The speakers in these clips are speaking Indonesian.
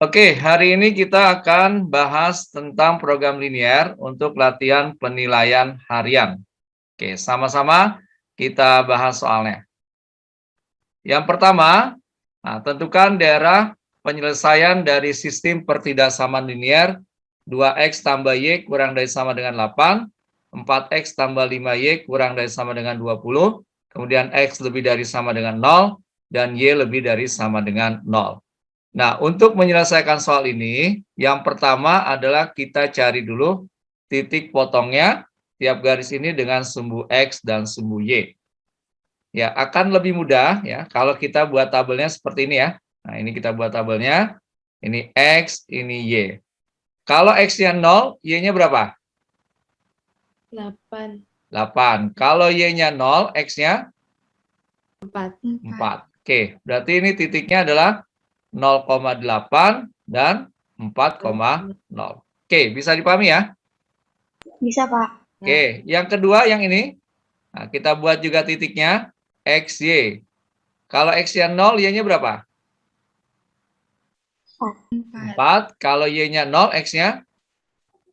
Oke, hari ini kita akan bahas tentang program linear untuk latihan penilaian harian. Oke, sama-sama kita bahas soalnya. Yang pertama, tentukan daerah penyelesaian dari sistem pertidaksamaan linear 2x tambah y kurang dari sama dengan 8, 4x tambah 5y kurang dari sama dengan 20, kemudian x lebih dari sama dengan 0, dan y lebih dari sama dengan 0. Nah, untuk menyelesaikan soal ini, yang pertama adalah kita cari dulu titik potongnya tiap garis ini dengan sumbu X dan sumbu Y. Ya, akan lebih mudah ya kalau kita buat tabelnya seperti ini ya. Nah, ini kita buat tabelnya. Ini X, ini Y. Kalau X-nya 0, Y-nya berapa? 8. 8. Kalau Y-nya 0, X-nya 4. 4. Oke, berarti ini titiknya adalah 0,8 dan 4,0. Oke, bisa dipahami ya? Bisa, Pak. Oke, yang kedua yang ini. Nah, kita buat juga titiknya XY. Kalau X-nya 0, Y-nya berapa? 4. Kalau Y-nya 0, X-nya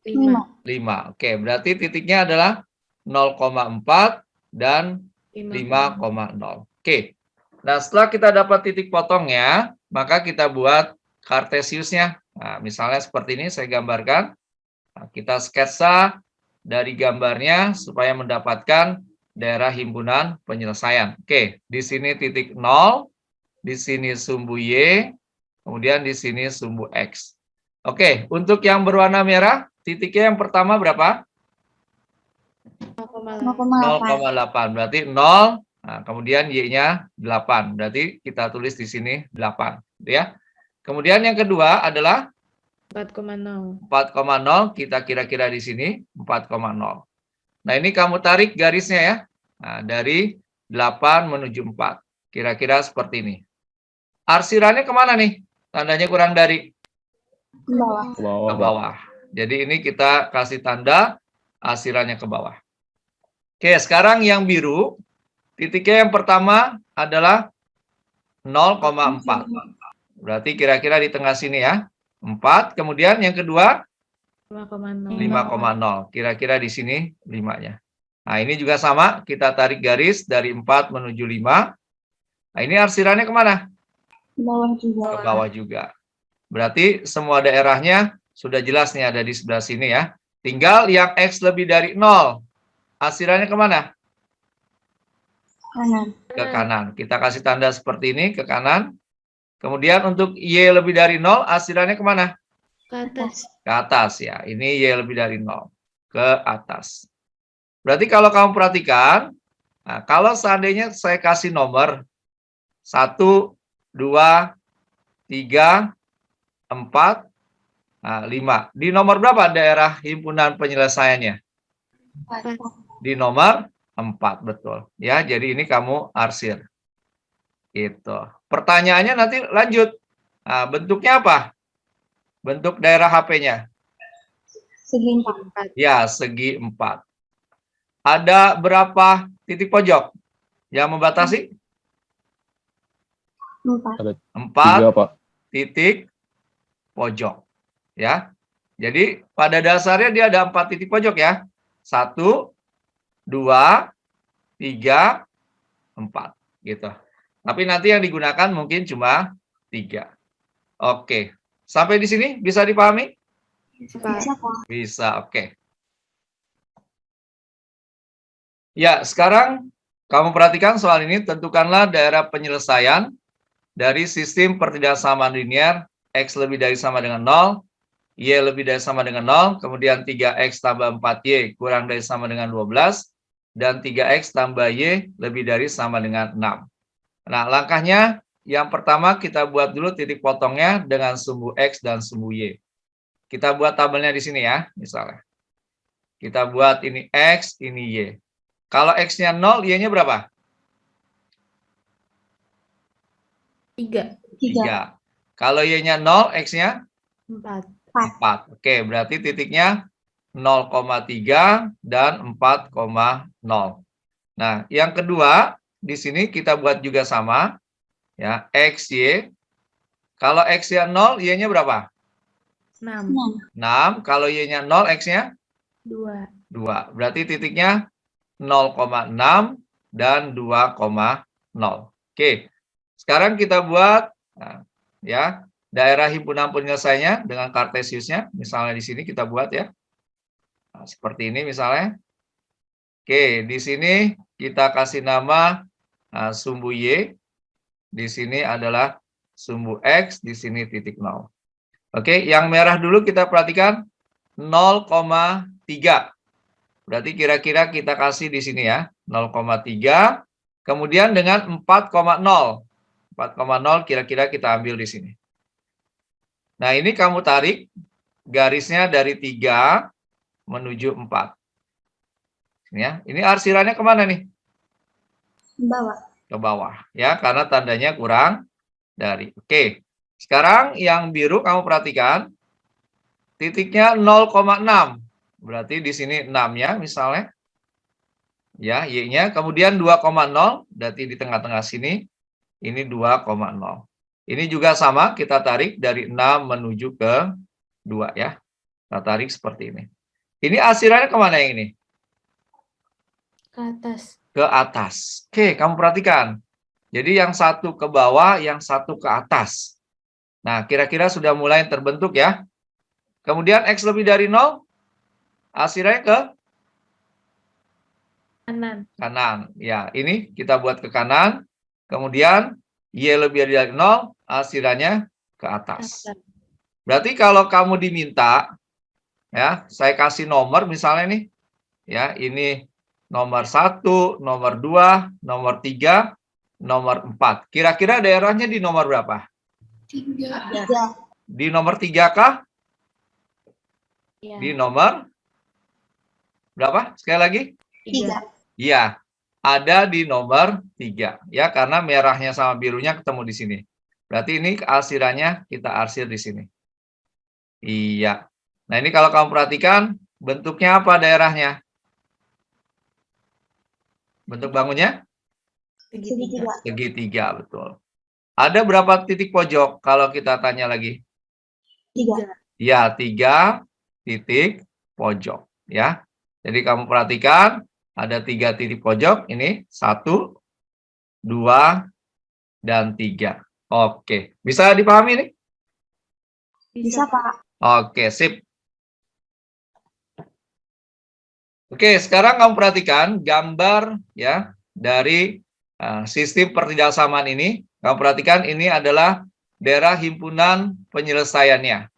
5. 5. Oke, berarti titiknya adalah 0,4 dan 5,0. Oke. Nah, setelah kita dapat titik potongnya, maka kita buat kartesiusnya. Nah, misalnya seperti ini saya gambarkan. Nah, kita sketsa dari gambarnya supaya mendapatkan daerah himpunan penyelesaian. Oke, di sini titik 0, di sini sumbu Y, kemudian di sini sumbu X. Oke, untuk yang berwarna merah, titiknya yang pertama berapa? 0,8. 0,8. Berarti 0, nah, kemudian Y-nya 8. Berarti kita tulis di sini 8. Ya. Kemudian yang kedua adalah 4,0. 4,0, kita kira-kira di sini 4,0. Nah, ini kamu tarik garisnya ya. Nah, dari 8 menuju 4. Kira-kira seperti ini. Arsirannya kemana nih? Tandanya kurang dari? Ke bawah. Ke bawah. Jadi ini kita kasih tanda arsirannya ke bawah. Oke, sekarang yang biru, titiknya yang pertama adalah 0,4. Berarti kira-kira di tengah sini ya. 4, kemudian yang kedua 5,0. 5,0. Kira-kira di sini 5-nya. Nah, ini juga sama, kita tarik garis dari 4 menuju 5. Nah, ini arsirannya kemana? Ke bawah juga. Ke bawah juga. Berarti semua daerahnya sudah jelas nih ada di sebelah sini ya. Tinggal yang X lebih dari 0. Arsirannya kemana? Kanan. Ke kanan. Kita kasih tanda seperti ini, ke kanan. Kemudian untuk Y lebih dari 0, arsirannya kemana? Ke atas. Ke atas ya. Ini Y lebih dari 0. Ke atas. Berarti kalau kamu perhatikan, nah, kalau seandainya saya kasih nomor 1, 2, 3, 4, 5. Di nomor berapa daerah himpunan penyelesaiannya? 4. Di nomor 4, betul. Ya, jadi ini kamu arsir. Gitu. Pertanyaannya nanti lanjut. Nah, bentuknya apa? Bentuk daerah HP-nya? Segi 4. Ya, segi 4. Ada berapa titik pojok yang membatasi? 4. 4 titik pojok. Ya. Jadi pada dasarnya dia ada 4 titik pojok ya. 1, 2, 3, 4 gitu. Tapi nanti yang digunakan mungkin cuma 3. Oke. Sampai di sini bisa dipahami? Bisa, Pak. Bisa, oke. Ya, sekarang kamu perhatikan soal ini, tentukanlah daerah penyelesaian dari sistem pertidaksamaan linear X lebih dari sama dengan 0, Y lebih dari sama dengan 0, kemudian 3X tambah 4Y kurang dari sama dengan 12, dan 3X tambah Y lebih dari sama dengan 6. Nah, langkahnya yang pertama kita buat dulu titik potongnya dengan sumbu X dan sumbu Y. Kita buat tabelnya di sini ya, misalnya. Kita buat ini X, ini Y. Kalau X-nya 0, Y-nya berapa? 3. 3. Kalau Y-nya 0, X-nya 4. 4. Oke, berarti titiknya 0,3 dan 4,0. Nah, yang kedua, di sini kita buat juga sama. Ya, XY. Kalau X-nya 0, Y-nya berapa? 6. 6. Kalau Y-nya 0, X-nya 2. 2. Berarti titiknya 0,6 dan 2,0. Oke. Sekarang kita buat ya daerah himpunan penyelesaiannya dengan kartesiusnya. Misalnya di sini kita buat ya. Nah, seperti ini misalnya. Oke, di sini kita kasih nama sumbu Y. Di sini adalah sumbu X, di sini titik 0. Oke, yang merah dulu kita perhatikan 0,3. Berarti kira-kira kita kasih di sini ya, 0,3. Kemudian dengan 4,0. 4,0 kira-kira kita ambil di sini. Nah, ini kamu tarik garisnya dari 3 menuju 4. Ya, ini arsirannya kemana nih? Bawah. Ke bawah. Ya, karena tandanya kurang dari. Oke. Sekarang yang biru kamu perhatikan. Titiknya 0,6. Berarti di sini 6 ya misalnya. Ya, Y-nya. Kemudian 2,0. Berarti di tengah-tengah sini. Ini 2,0. Ini juga sama. Kita tarik dari 6 menuju ke 2 ya. Kita tarik seperti ini. Ini arsirannya kemana yang ini? Ke atas. Ke atas. Oke, kamu perhatikan. Jadi yang satu ke bawah, yang satu ke atas. Nah, kira-kira sudah mulai terbentuk ya. Kemudian X lebih dari 0, arsirannya ke Kanan. kanan. Ya, ini kita buat ke kanan. Kemudian Y lebih dari 0, arsirannya ke atas. Berarti kalau kamu diminta, ya, saya kasih nomor misalnya nih, ya, ini nomor 1, nomor 2, nomor 3, nomor 4. Kira-kira daerahnya di nomor berapa? 3. Di nomor 3 kah? Ya. Di nomor berapa? Sekali lagi? 3. Iya, ada di nomor 3. Ya, karena merahnya sama birunya ketemu di sini. Berarti ini arsirannya kita arsir di sini. Iya. Nah, ini kalau kamu perhatikan, bentuknya apa daerahnya? Bentuk bangunnya? Segitiga. Segitiga, betul. Ada berapa titik pojok kalau kita tanya lagi? 3. Ya, 3 titik pojok. Ya. Jadi kamu perhatikan, ada 3 titik pojok. Ini 1, 2, dan 3. Oke. Bisa dipahami nih? Bisa, Pak. Oke, sip. Oke, sekarang kamu perhatikan gambar ya dari sistem pertidaksamaan ini. Kamu perhatikan ini adalah daerah himpunan penyelesaiannya.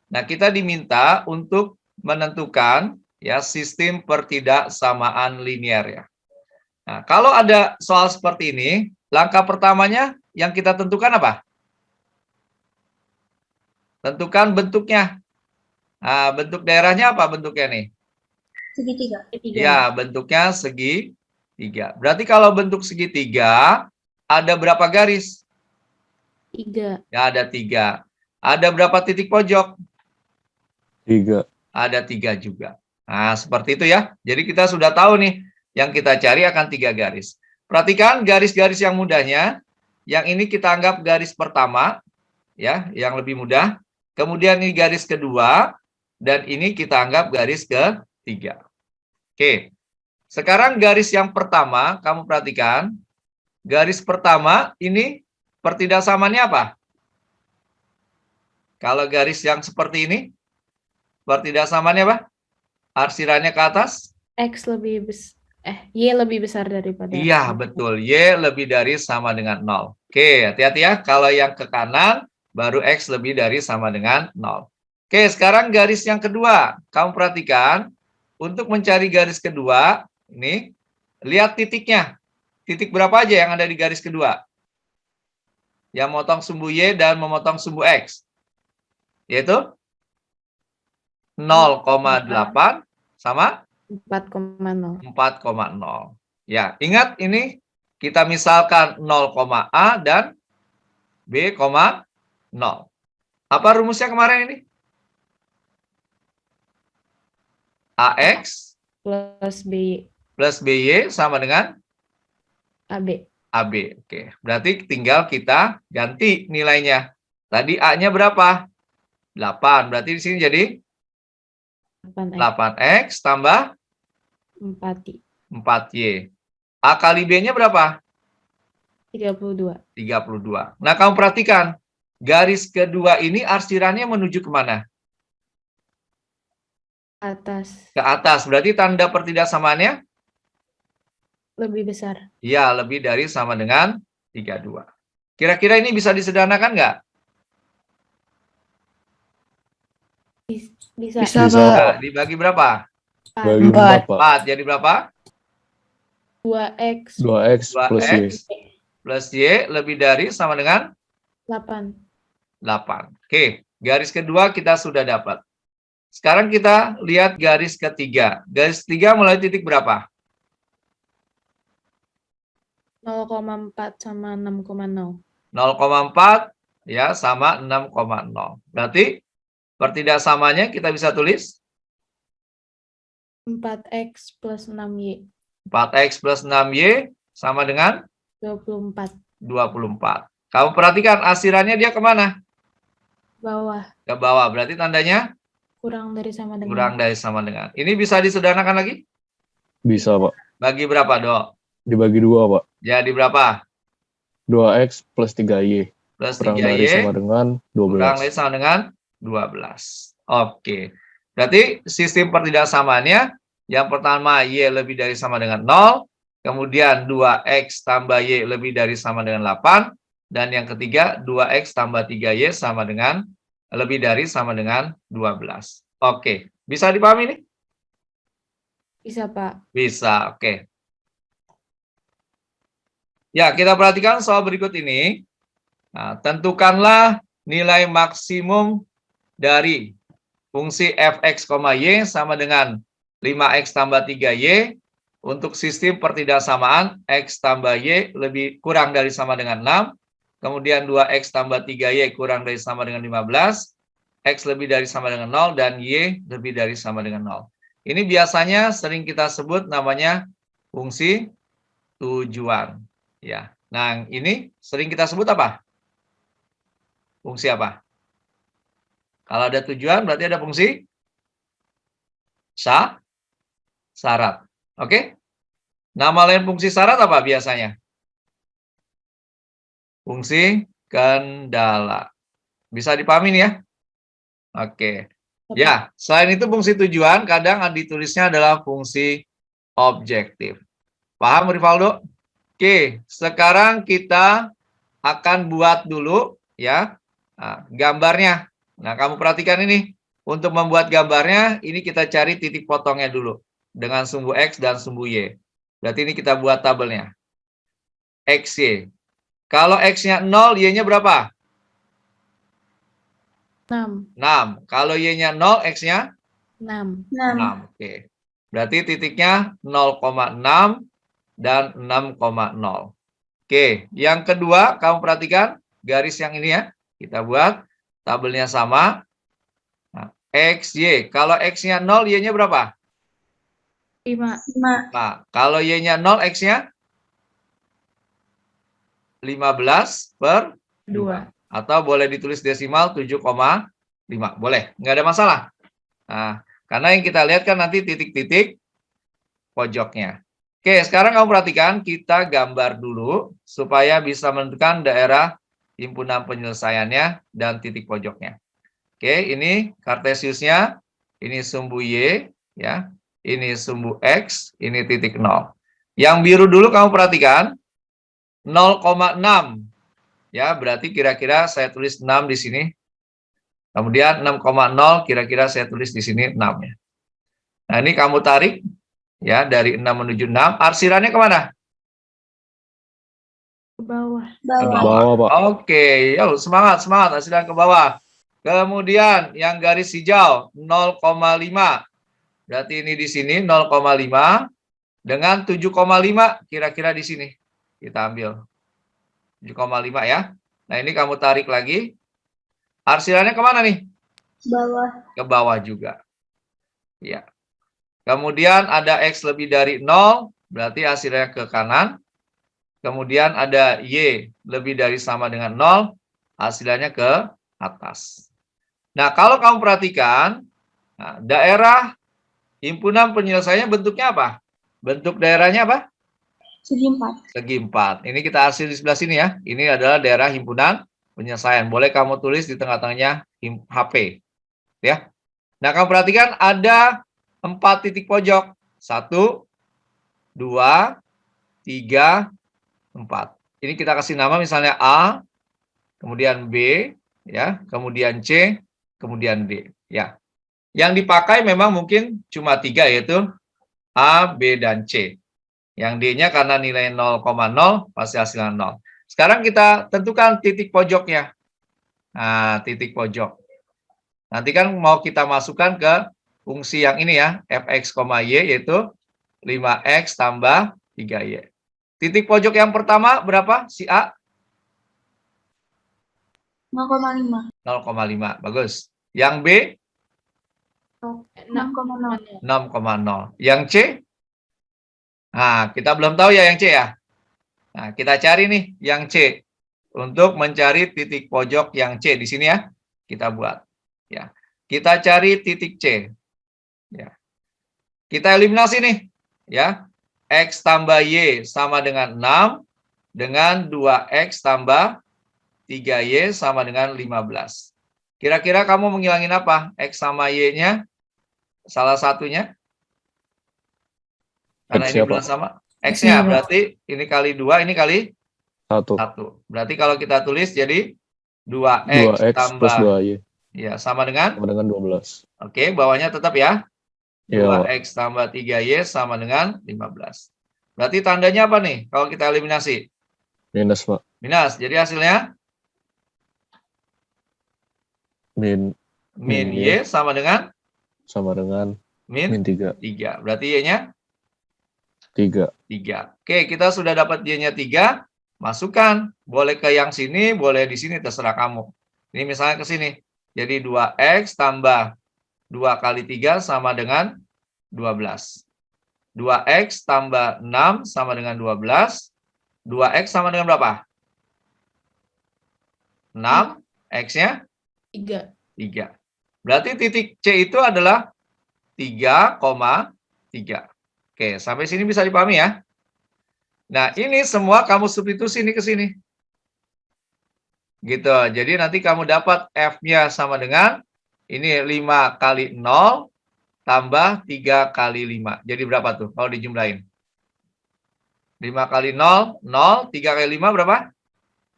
Nah, kita diminta untuk menentukan ya sistem pertidaksamaan linear ya. Nah, kalau ada soal seperti ini, langkah pertamanya yang kita tentukan apa? Tentukan bentuknya. Nah, bentuk daerahnya apa bentuknya nih? Segitiga. Ya, bentuknya segitiga. Berarti kalau bentuk segitiga, ada berapa garis? 3. Ya, ada 3. Ada berapa titik pojok? 3. Ada 3 juga. Nah, seperti itu ya. Jadi kita sudah tahu nih, yang kita cari akan 3 garis. Perhatikan garis-garis yang mudahnya. Yang ini kita anggap garis pertama, ya, yang lebih mudah. Kemudian ini garis kedua, dan ini kita anggap garis ketiga. Oke, sekarang garis yang pertama, kamu perhatikan. Garis pertama ini pertidaksamaannya apa? Kalau garis yang seperti ini, pertidaksamaannya apa? Arsirannya ke atas? X lebih besar. Y lebih besar daripada. Iya, betul. Y lebih dari sama dengan 0. Oke, hati-hati ya. Kalau yang ke kanan, baru X lebih dari sama dengan 0. Oke, sekarang garis yang kedua. Kamu perhatikan. Untuk mencari garis kedua, ini, lihat titiknya. Titik berapa aja yang ada di garis kedua? Yang memotong sumbu Y dan memotong sumbu X. Yaitu 0,8 sama 4,0. 4,0. Ya, ingat ini kita misalkan 0,A dan B,0. Apa rumusnya kemarin ini? AX Plus BY. plus BY sama dengan AB. AB. Oke, berarti tinggal kita ganti nilainya. Tadi A-nya berapa? 8. Berarti di sini jadi 8X. 8X tambah 4Y. 4Y. A kali B-nya berapa? 32. 32. Nah, kamu perhatikan. Garis kedua ini arsirannya menuju kemana? Atas. Ke atas. Berarti tanda pertidaksamaannya? Lebih besar. Ya, lebih dari sama dengan 32. Kira-kira ini bisa disederhanakan nggak? Bisa. Bisa, Bisa, Pak. Nah, dibagi berapa? Bagi 4, 4. Pak. 4. Jadi berapa? 2X 2X plus Y. 2X plus Y lebih dari sama dengan 8. 8. Oke, garis kedua kita sudah dapat. Sekarang kita lihat garis ketiga. Garis ketiga mulai titik berapa? 0,4 sama 6,0. 0,4 ya sama 6,0. Berarti pertidaksamanya kita bisa tulis 4X plus 6Y. 4X plus 6Y sama dengan 24. 24. Kamu perhatikan asirannya dia kemana? Bawah. Ke bawah. Berarti tandanya Kurang dari sama dengan. kurang dari sama dengan. Ini bisa disederhanakan lagi? Bisa, Pak. Bagi berapa, Dok? Dibagi 2, Pak. Jadi berapa? 2X plus 3Y. Plus Kurang dari 3Y sama dengan kurang dari 12. sama dengan 12. Oke. Berarti sistem pertidaksamaannya yang pertama Y lebih dari sama dengan 0, kemudian 2X tambah Y lebih dari sama dengan 8, dan yang ketiga 2X tambah 3Y sama dengan lebih dari sama dengan 12. Oke. Bisa dipahami nih? Bisa, Pak. Bisa, oke. Ya, kita perhatikan soal berikut ini. Nah, tentukanlah nilai maksimum dari fungsi fx, y sama dengan 5x tambah 3y untuk sistem pertidaksamaan x tambah y lebih kurang dari sama dengan 6, kemudian 2x tambah 3y kurang dari sama dengan 15, x lebih dari sama dengan 0, dan y lebih dari sama dengan 0. Ini biasanya sering kita sebut namanya fungsi tujuan. Ya, nah ini sering kita sebut apa? Fungsi apa? Kalau ada tujuan berarti ada fungsi syarat. Oke? Nama lain fungsi syarat apa biasanya? Fungsi kendala. Bisa dipahami nih ya? Oke. Ya, selain itu fungsi tujuan kadang ditulisnya adalah fungsi objektif. Paham, Rivaldo? Oke, sekarang kita akan buat dulu ya gambarnya. Nah, kamu perhatikan ini. Untuk membuat gambarnya, ini kita cari titik potongnya dulu. Dengan sumbu X dan sumbu Y. Berarti ini kita buat tabelnya. X, Y. Kalau X-nya 0, Y-nya berapa? 6. 6. Kalau Y-nya 0, X-nya 6. 6. 6. Oke. Berarti titiknya 0,6 dan 6,0. Oke, yang kedua, kamu perhatikan garis yang ini ya. Kita buat tabelnya sama. Nah, X, Y. Kalau X-nya 0, Y-nya berapa? 5. 5. Nah, kalau Y-nya 0, X-nya 15 per 2. atau boleh ditulis desimal 7,5. Boleh, nggak ada masalah. Nah, karena yang kita lihat kan nanti titik-titik pojoknya. Oke, sekarang kamu perhatikan, kita gambar dulu supaya bisa menentukan daerah himpunan penyelesaiannya dan titik pojoknya. Oke, ini Kartesiusnya, ini sumbu Y, ya, ini sumbu X, ini titik 0. Yang biru dulu kamu perhatikan, 0,6. Ya, berarti kira-kira saya tulis 6 di sini. Kemudian 6,0 kira-kira saya tulis di sini 6 ya. Nah, ini kamu tarik ya dari 6 menuju 6. Arsirannya kemana? Ke bawah. Ke Bawah. Bawah, Pak. Oke, yo semangat, arsiran ke bawah. Kemudian yang garis hijau 0,5. Berarti ini di sini 0,5 dengan 7,5 kira-kira di sini. Kita ambil 7,5 ya. Nah, ini kamu tarik lagi. Arsirannya kemana nih? Bawah. Ke bawah juga. Ya. Kemudian ada X lebih dari 0, berarti hasilnya ke kanan. Kemudian ada Y lebih dari sama dengan 0, hasilnya ke atas. Nah, kalau kamu perhatikan, nah, daerah himpunan penyelesaiannya bentuknya apa? Bentuk daerahnya apa? Segi 4. Segi 4. Ini kita hasil di sebelah sini ya. Ini adalah daerah himpunan penyelesaian. Boleh kamu tulis di tengah-tengahnya HP. Ya. Nah, kamu perhatikan ada 4 titik pojok. 1, 2, 3, 4. Ini kita kasih nama misalnya A, kemudian B, ya, kemudian C, kemudian D. Ya. Yang dipakai memang mungkin cuma 3, yaitu A, B, dan C. Yang D-nya karena nilai 0,0 pasti hasilnya 0. Sekarang kita tentukan titik pojoknya. Nah, titik pojok. Nanti kan mau kita masukkan ke fungsi yang ini ya, fx, y, yaitu 5x tambah 3y. Titik pojok yang pertama berapa? Si A? 0,5. 0,5. Bagus. Yang B? 6,0. 6,0. Yang C? Nah, kita belum tahu ya yang C ya. Nah, kita cari nih yang C. Untuk mencari titik pojok yang C di sini ya. Kita buat. Ya. Kita cari titik C. Ya. Kita eliminasi nih, ya. X tambah Y sama dengan 6 dengan 2X tambah 3Y sama dengan 15. Kira-kira kamu menghilangin apa? X sama Y-nya? Salah satunya? Karena ini belum sama. X-nya berarti ini kali 2, ini kali 1. 1. Berarti kalau kita tulis jadi 2X 2x tambah plus 2y ya sama dengan 12. Oke, bawahnya tetap ya. Iya, 2X tambah 3Y sama dengan 15. Berarti tandanya apa nih kalau kita eliminasi? minus, Pak. Minus. Jadi hasilnya Min Y sama dengan min 3. 3. Berarti Y-nya 3. 3. Oke, kita sudah dapat Y-nya 3. Masukkan. Boleh ke yang sini, boleh di sini, terserah kamu. Ini misalnya ke sini. Jadi 2X tambah 2 kali 3 sama dengan 12. 2X tambah 6 sama dengan 12. 2X sama dengan berapa? 6. X-nya 3. 3. Berarti titik C itu adalah 3,3. Oke, sampai sini bisa dipahami ya? Nah, ini semua kamu substitusi ini ke sini. Gitu. Jadi nanti kamu dapat F-nya sama dengan ini 5 kali 0 tambah 3 kali 5. Jadi berapa tuh kalau dijumlahin? 5 kali 0, 0, 3 kali 5 berapa?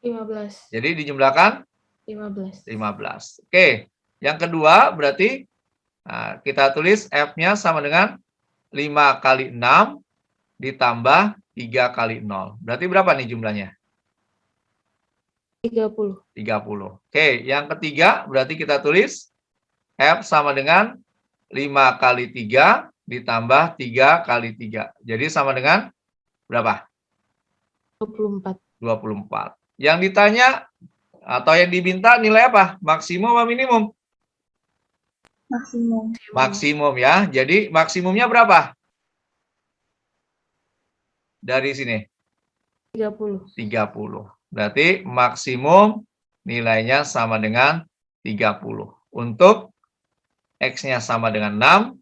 15. Jadi dijumlahkan 15. 15. Oke, yang kedua berarti nah, kita tulis F-nya sama dengan 5 kali 6 ditambah 3 kali 0. Berarti berapa nih jumlahnya? 30. 30. Oke, yang ketiga berarti kita tulis F sama dengan 5 kali 3 ditambah 3 kali 3. Jadi sama dengan berapa? 24. 24. Yang ditanya atau yang diminta nilai apa? Maksimum atau minimum? Maksimum. Maksimum ya. Jadi maksimumnya berapa? Dari sini. 30. 30. Berarti maksimum nilainya sama dengan 30. Untuk X-nya sama dengan 6,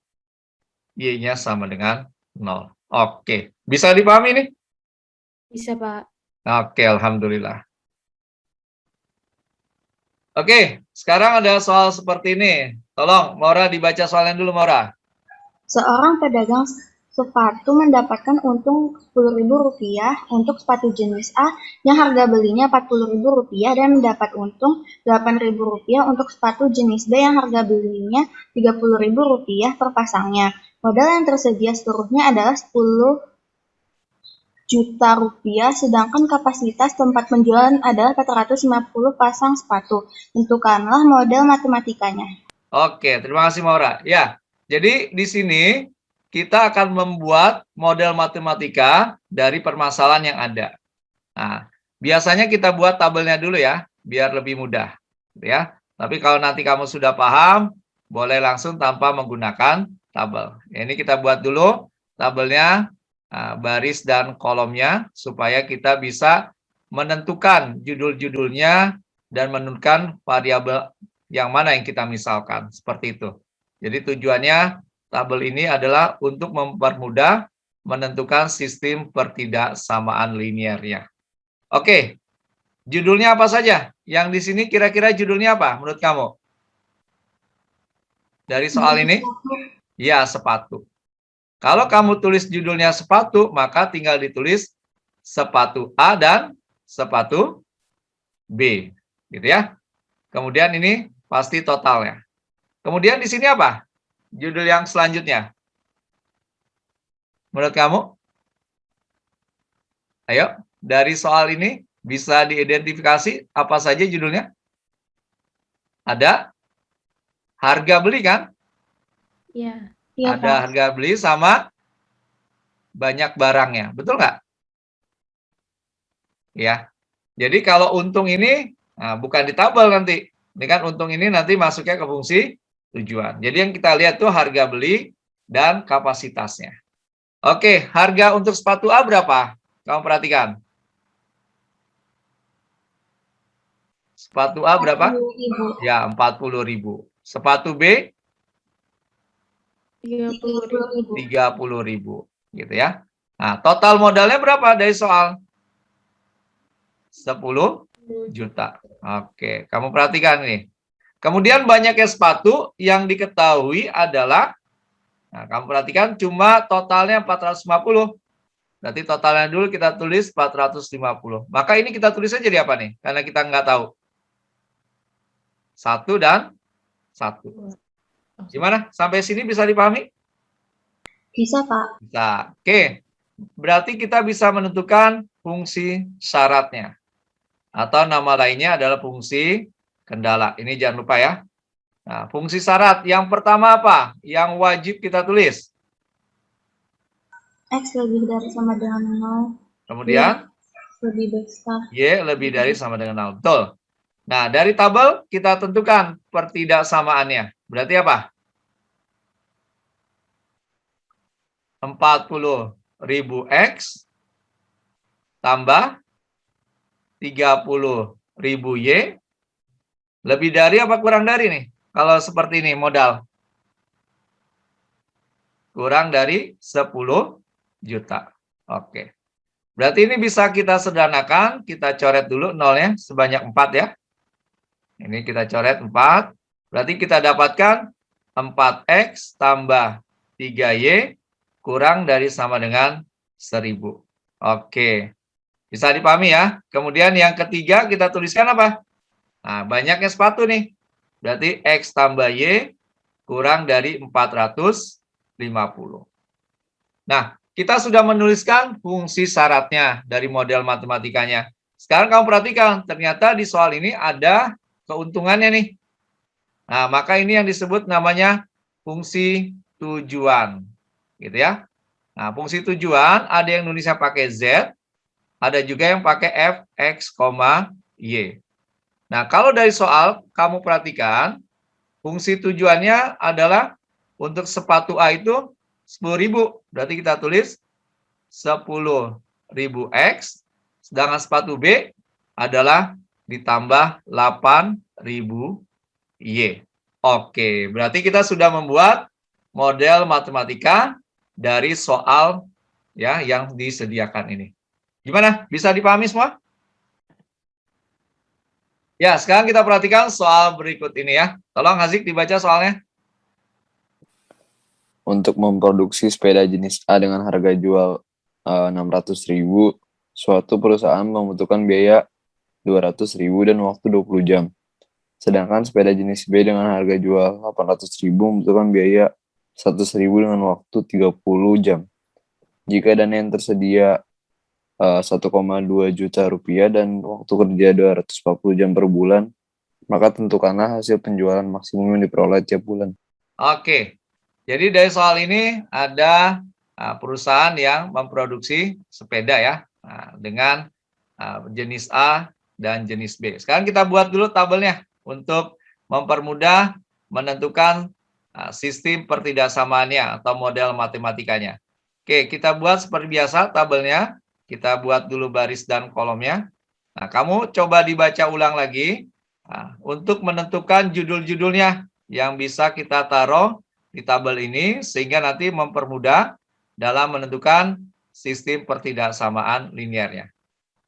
Y-nya sama dengan 0. Oke. Bisa dipahami nih? Bisa, Pak. Oke, alhamdulillah. Oke, sekarang ada soal seperti ini. Tolong, Maura dibaca soalnya dulu, Maura. Seorang pedagang sepatu mendapatkan untung Rp10.000 untuk sepatu jenis A yang harga belinya Rp40.000 dan mendapat untung Rp8.000 untuk sepatu jenis B yang harga belinya Rp30.000 per pasangnya. Modal yang tersedia seluruhnya adalah Rp10 juta, sedangkan kapasitas tempat penjualan adalah 450 pasang sepatu. Tentukanlah model matematikanya. Oke, terima kasih Maura. Ya, jadi di sini kita akan membuat model matematika dari permasalahan yang ada. Nah, biasanya kita buat tabelnya dulu ya, biar lebih mudah. Ya, tapi kalau nanti kamu sudah paham, boleh langsung tanpa menggunakan tabel. Ini kita buat dulu tabelnya, baris dan kolomnya, supaya kita bisa menentukan judul-judulnya dan menentukan variabel yang mana yang kita misalkan. Seperti itu. Jadi tujuannya tabel ini adalah untuk mempermudah menentukan sistem pertidaksamaan linearnya. Oke, judulnya apa saja? Yang di sini kira-kira judulnya apa menurut kamu? Dari soal ini? Ya, sepatu. Kalau kamu tulis judulnya sepatu, maka tinggal ditulis sepatu A dan sepatu B. Gitu ya. Kemudian ini pasti totalnya. Kemudian di sini apa? Judul yang selanjutnya. Menurut kamu? Ayo, dari soal ini bisa diidentifikasi apa saja judulnya? Ada harga beli kan? Iya. Iya, Ada Pak. harga beli sama banyak barangnya. Betul nggak? Ya. Jadi kalau untung ini bukan di tabel nanti. Ini kan untung ini nanti masuknya ke fungsi tujuan. Jadi yang kita lihat tuh harga beli dan kapasitasnya. Oke, harga untuk sepatu A berapa? Kamu perhatikan. Sepatu A berapa? 40.000. Ya, 40.000. Sepatu B 30.000. 30.000 gitu ya. Nah, total modalnya berapa dari soal? 10 juta. Oke, kamu perhatikan nih. Kemudian banyaknya sepatu yang diketahui adalah, nah kamu perhatikan cuma totalnya 450. Berarti totalnya dulu kita tulis 450. Maka ini kita tulisnya jadi apa nih? Karena kita nggak tahu. 1 dan 1. Gimana? Sampai sini bisa dipahami? Bisa, Pak. Bisa. Oke. Berarti kita bisa menentukan fungsi syaratnya. Atau nama lainnya adalah fungsi kendala. Ini jangan lupa ya. Nah, fungsi syarat yang pertama apa? Yang wajib kita tulis. X lebih dari sama dengan 0. Kemudian Lebih besar. Y lebih dari sama dengan 0. Betul. Nah, dari tabel kita tentukan pertidaksamaannya. Berarti apa? 40.000 X tambah 30.000 Y lebih dari apa kurang dari nih? Kalau seperti ini modal. Kurang dari 10 juta. Oke. Berarti ini bisa kita sederhanakan. Kita coret dulu nolnya sebanyak 4 ya. Ini kita coret 4. Berarti kita dapatkan 4X tambah 3Y kurang dari sama dengan 1000. Oke. Bisa dipahami ya. Kemudian yang ketiga kita tuliskan apa? Nah, banyaknya sepatu nih. Berarti X tambah Y kurang dari 450. Nah, kita sudah menuliskan fungsi syaratnya dari model matematikanya. Sekarang kamu perhatikan, ternyata di soal ini ada keuntungannya nih. Nah, maka ini yang disebut namanya fungsi tujuan. Gitu ya. Nah, fungsi tujuan ada yang nulisnya pakai Z, ada juga yang pakai F, X, Y. Nah, kalau dari soal kamu perhatikan, fungsi tujuannya adalah untuk sepatu A itu 10.000. Berarti kita tulis 10.000 X, sedangkan sepatu B adalah ditambah 8.000 Y. Oke, berarti kita sudah membuat model matematika dari soal ya yang disediakan ini. Gimana? Bisa dipahami semua? Ya, sekarang kita perhatikan soal berikut ini ya. Tolong Hazik dibaca soalnya. Untuk memproduksi sepeda jenis A dengan harga jual 600.000, suatu perusahaan membutuhkan biaya 200.000 dan waktu 20 jam. Sedangkan sepeda jenis B dengan harga jual 800.000 membutuhkan biaya 100.000 dengan waktu 30 jam. Jika dana yang tersedia 1,2 juta rupiah dan waktu kerja 240 jam per bulan, maka tentukanlah hasil penjualan maksimum yang diperoleh tiap bulan. Oke, jadi dari soal ini ada perusahaan yang memproduksi sepeda ya dengan jenis A dan jenis B. Sekarang kita buat dulu tabelnya untuk mempermudah menentukan sistem pertidaksamaannya atau model matematikanya. Oke, kita buat seperti biasa tabelnya. Kita buat dulu baris dan kolomnya. Nah, kamu coba dibaca ulang lagi Nah, untuk menentukan judul-judulnya yang bisa kita taruh di tabel ini, sehingga nanti mempermudah dalam menentukan sistem pertidaksamaan linearnya.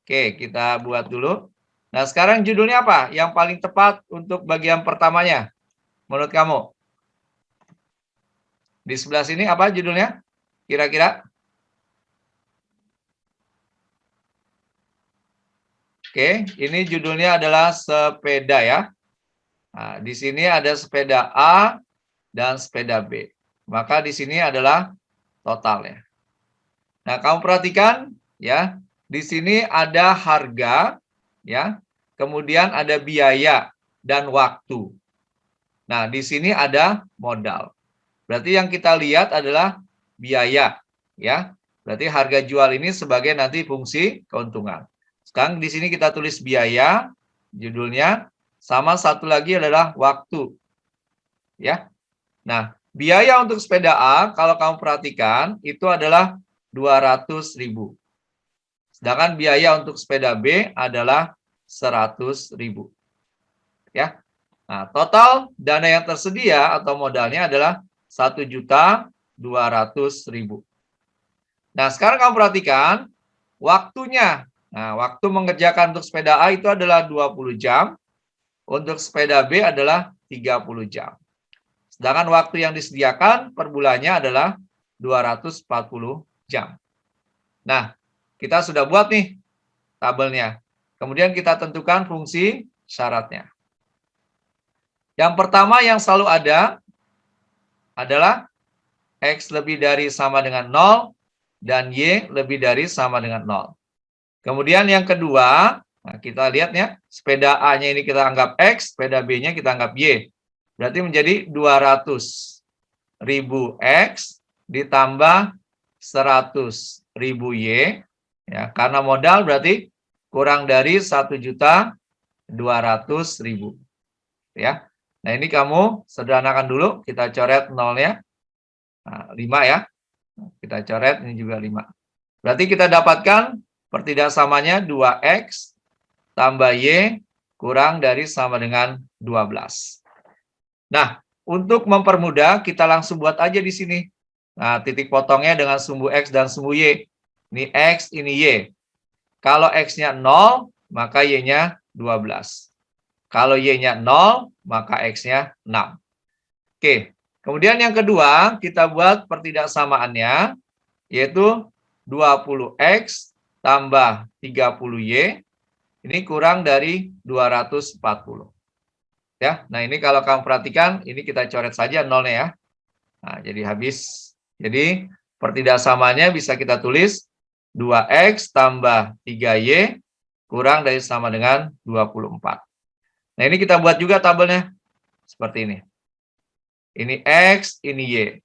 Oke, kita buat dulu. Nah, sekarang judulnya apa? Yang paling tepat untuk bagian pertamanya, menurut kamu? Di sebelah sini apa judulnya? Kira-kira? Oke, ini judulnya adalah sepeda ya. Nah, di sini ada sepeda A dan sepeda B. Maka di sini adalah totalnya. Nah, kamu perhatikan ya, di sini ada harga ya, kemudian ada biaya dan waktu. Nah, di sini ada modal. Berarti yang kita lihat adalah biaya ya. Berarti harga jual ini sebagai nanti fungsi keuntungan. Sekarang di sini kita tulis biaya, judulnya, sama satu lagi adalah waktu. Ya. Nah, biaya untuk sepeda A, kalau kamu perhatikan, itu adalah 200.000. Sedangkan biaya untuk sepeda B adalah 100.000. Ya. Nah, total dana yang tersedia atau modalnya adalah 1.200.000. Nah, sekarang kamu perhatikan waktunya. Nah, waktu mengerjakan untuk sepeda A itu adalah 20 jam. Untuk sepeda B adalah 30 jam. Sedangkan waktu yang disediakan per bulannya adalah 240 jam. Nah, kita sudah buat nih tabelnya. Kemudian kita tentukan fungsi syaratnya. Yang pertama yang selalu ada adalah X lebih dari sama dengan 0 dan Y lebih dari sama dengan 0. Kemudian yang kedua, nah kita lihat ya, sepeda A-nya ini kita anggap X, sepeda B-nya kita anggap Y. Berarti menjadi 200.000 X ditambah 100.000 Y. Ya, karena modal berarti kurang dari 1.200.000. Ya. Nah, ini kamu sederhanakan dulu, kita coret nolnya. Nah, 5 ya. Kita coret, ini juga 5. Berarti kita dapatkan pertidaksamanya 2X tambah Y kurang dari sama dengan 12. Nah, untuk mempermudah, kita langsung buat aja di sini. Nah, titik potongnya dengan sumbu X dan sumbu Y. Ini X, ini Y. Kalau X-nya 0, maka Y-nya 12. Kalau Y-nya 0, maka X-nya 6. Oke, kemudian yang kedua, kita buat pertidaksamaannya, yaitu 20X tambah 30Y, ini kurang dari 240. Ya, nah ini kalau kamu perhatikan, ini kita coret saja nolnya ya. Nah, jadi habis. Jadi pertidaksamaannya bisa kita tulis 2X tambah 3Y kurang dari sama dengan 24. Nah, ini kita buat juga tabelnya seperti ini. Ini X, ini Y.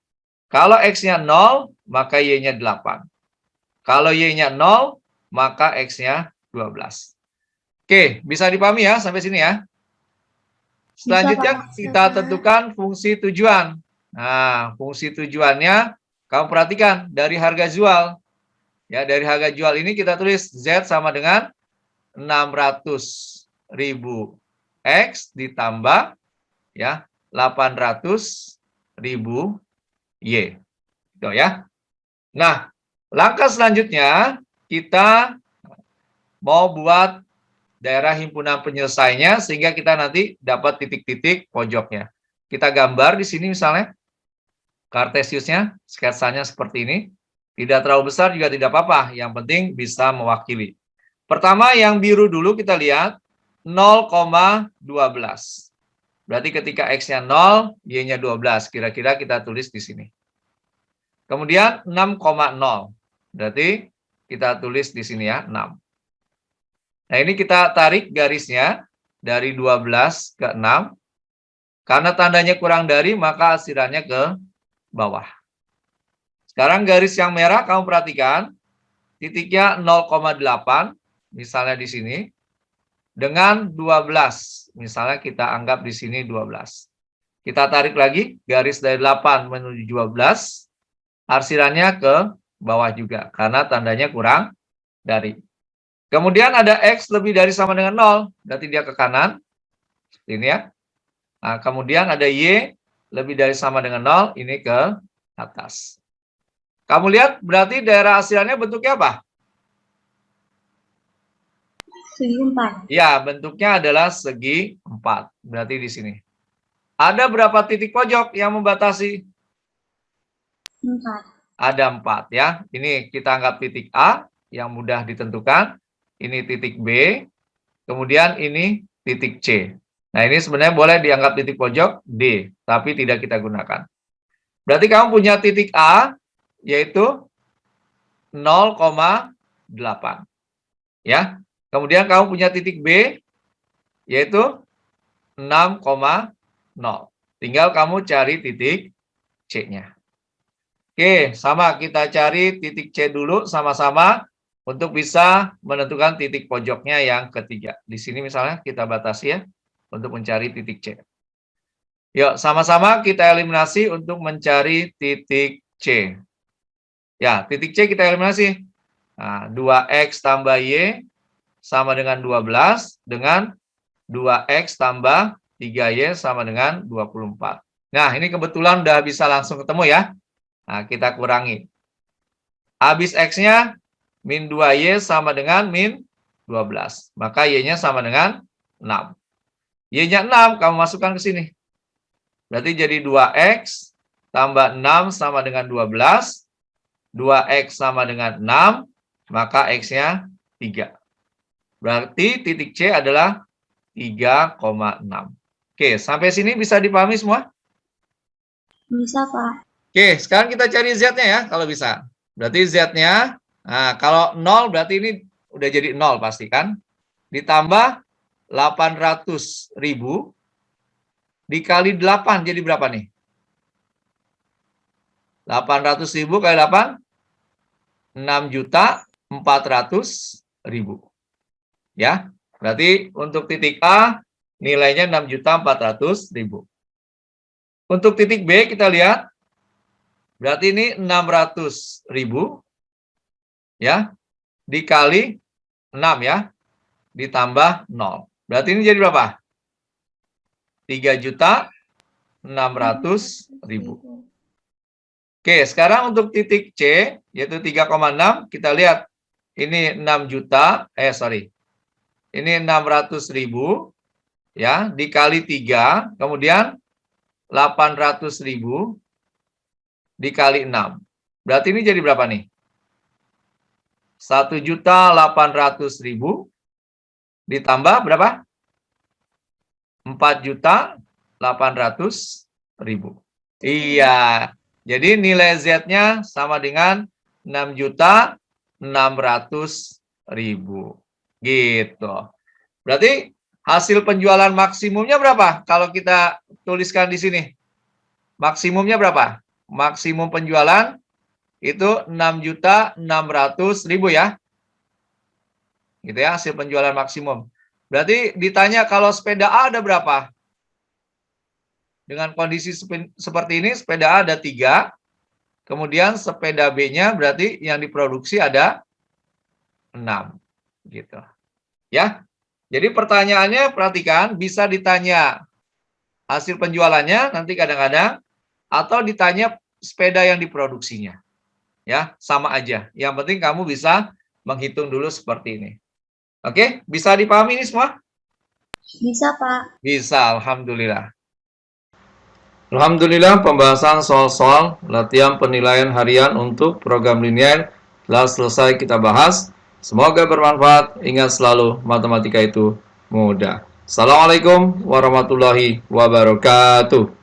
Kalau X-nya 0, maka Y-nya 8. Kalau Y-nya 0, maka X-nya 12. Oke, bisa dipahami ya sampai sini ya. Selanjutnya kita tentukan fungsi tujuan. Nah, fungsi tujuannya kamu perhatikan dari harga jual. Ya, dari harga jual ini kita tulis Z sama dengan 600.000 X ditambah ya 800.000 Y. Gitu ya. Nah, langkah selanjutnya kita mau buat daerah himpunan penyelesainya sehingga kita nanti dapat titik-titik pojoknya. Kita gambar di sini misalnya Kartesiusnya, sketsanya seperti ini. Tidak terlalu besar juga tidak apa-apa, yang penting bisa mewakili. Pertama yang biru dulu kita lihat 0,12. Berarti ketika X-nya 0, Y-nya 12. Kira-kira kita tulis di sini. Kemudian 6,0. Berarti kita tulis di sini ya, 6. Nah, ini kita tarik garisnya dari 12 ke 6. Karena tandanya kurang dari, maka asirannya ke bawah. Sekarang garis yang merah kamu perhatikan, titiknya 0,8, misalnya di sini, dengan 12. Misalnya kita anggap di sini 12. Kita tarik lagi, garis dari 8 menuju 12, arsirannya ke bawah juga, karena tandanya kurang dari. Kemudian ada X lebih dari sama dengan 0, berarti dia ke kanan. Seperti ini ya. Nah, kemudian ada Y lebih dari sama dengan 0, ini ke atas. Kamu lihat berarti daerah asilannya bentuknya apa? Segi 4. Ya, bentuknya adalah segi 4. Berarti di sini. Ada berapa titik pojok yang membatasi? 4. Ada 4 ya. Ini kita anggap titik A yang mudah ditentukan. Ini titik B. Kemudian ini titik C. Nah, ini sebenarnya boleh dianggap titik pojok D, tapi tidak kita gunakan. Berarti kamu punya titik A, yaitu 0,8. Ya. Kemudian kamu punya titik B, yaitu 6,0. Tinggal kamu cari titik C-nya. Oke, sama kita cari titik C dulu sama-sama untuk bisa menentukan titik pojoknya yang ketiga. Di sini misalnya kita batasi ya, untuk mencari titik C. Yuk, sama-sama kita eliminasi untuk mencari titik C. Ya, titik C kita eliminasi. Nah, 2X tambah Y sama dengan 12, dengan 2X tambah 3Y sama dengan 24. Nah, ini kebetulan udah bisa langsung ketemu ya. Nah, kita kurangi. Habis X-nya, min 2Y sama dengan min 12. Maka Y-nya sama dengan 6. Y-nya 6, kamu masukkan ke sini. Berarti jadi 2X tambah 6 sama dengan 12. 2X sama dengan 6, maka X-nya 3. Berarti titik C adalah 3,6. Oke, sampai sini bisa dipahami semua? Bisa, Pak. Oke, sekarang kita cari Z-nya ya, kalau bisa. Berarti Z-nya, nah kalau 0 berarti ini udah jadi 0 pasti kan? Ditambah 800.000 dikali 8 jadi berapa nih? 800.000 kali 8? 6.400.000. Ya, berarti untuk titik A nilainya 6.400.000. Untuk titik B kita lihat, berarti ini 600.000 ya, dikali 6 ya, ditambah 0. Berarti ini jadi berapa? 3.600.000. Oke, sekarang untuk titik C, yaitu 3,6, kita lihat. Ini 6 juta, ini 600.000, ya, dikali 3, kemudian 800.000 dikali 6. Berarti ini jadi berapa nih? 1.800.000 ditambah berapa? 4.800.000. Iya. Jadi nilai Z-nya sama dengan 6.600.000. Gitu. Berarti hasil penjualan maksimumnya berapa? Kalau kita tuliskan di sini. Maksimumnya berapa? Maksimum penjualan itu 6.600.000 ya. Gitu ya, hasil penjualan maksimum. Berarti ditanya kalau sepeda A ada berapa? Dengan kondisi seperti ini, sepeda A ada 3. Kemudian sepeda B-nya berarti yang diproduksi ada 6. Gitu. Ya. Jadi pertanyaannya perhatikan, bisa ditanya hasil penjualannya nanti kadang-kadang, atau ditanya sepeda yang diproduksinya. Ya, sama aja. Yang penting kamu bisa menghitung dulu seperti ini. Oke, bisa dipahami ini semua? Bisa, Pak. Bisa, alhamdulillah. Alhamdulillah, pembahasan soal-soal latihan penilaian harian untuk program linear telah selesai kita bahas. Semoga bermanfaat. Ingat selalu, matematika itu mudah. Assalamualaikum warahmatullahi wabarakatuh.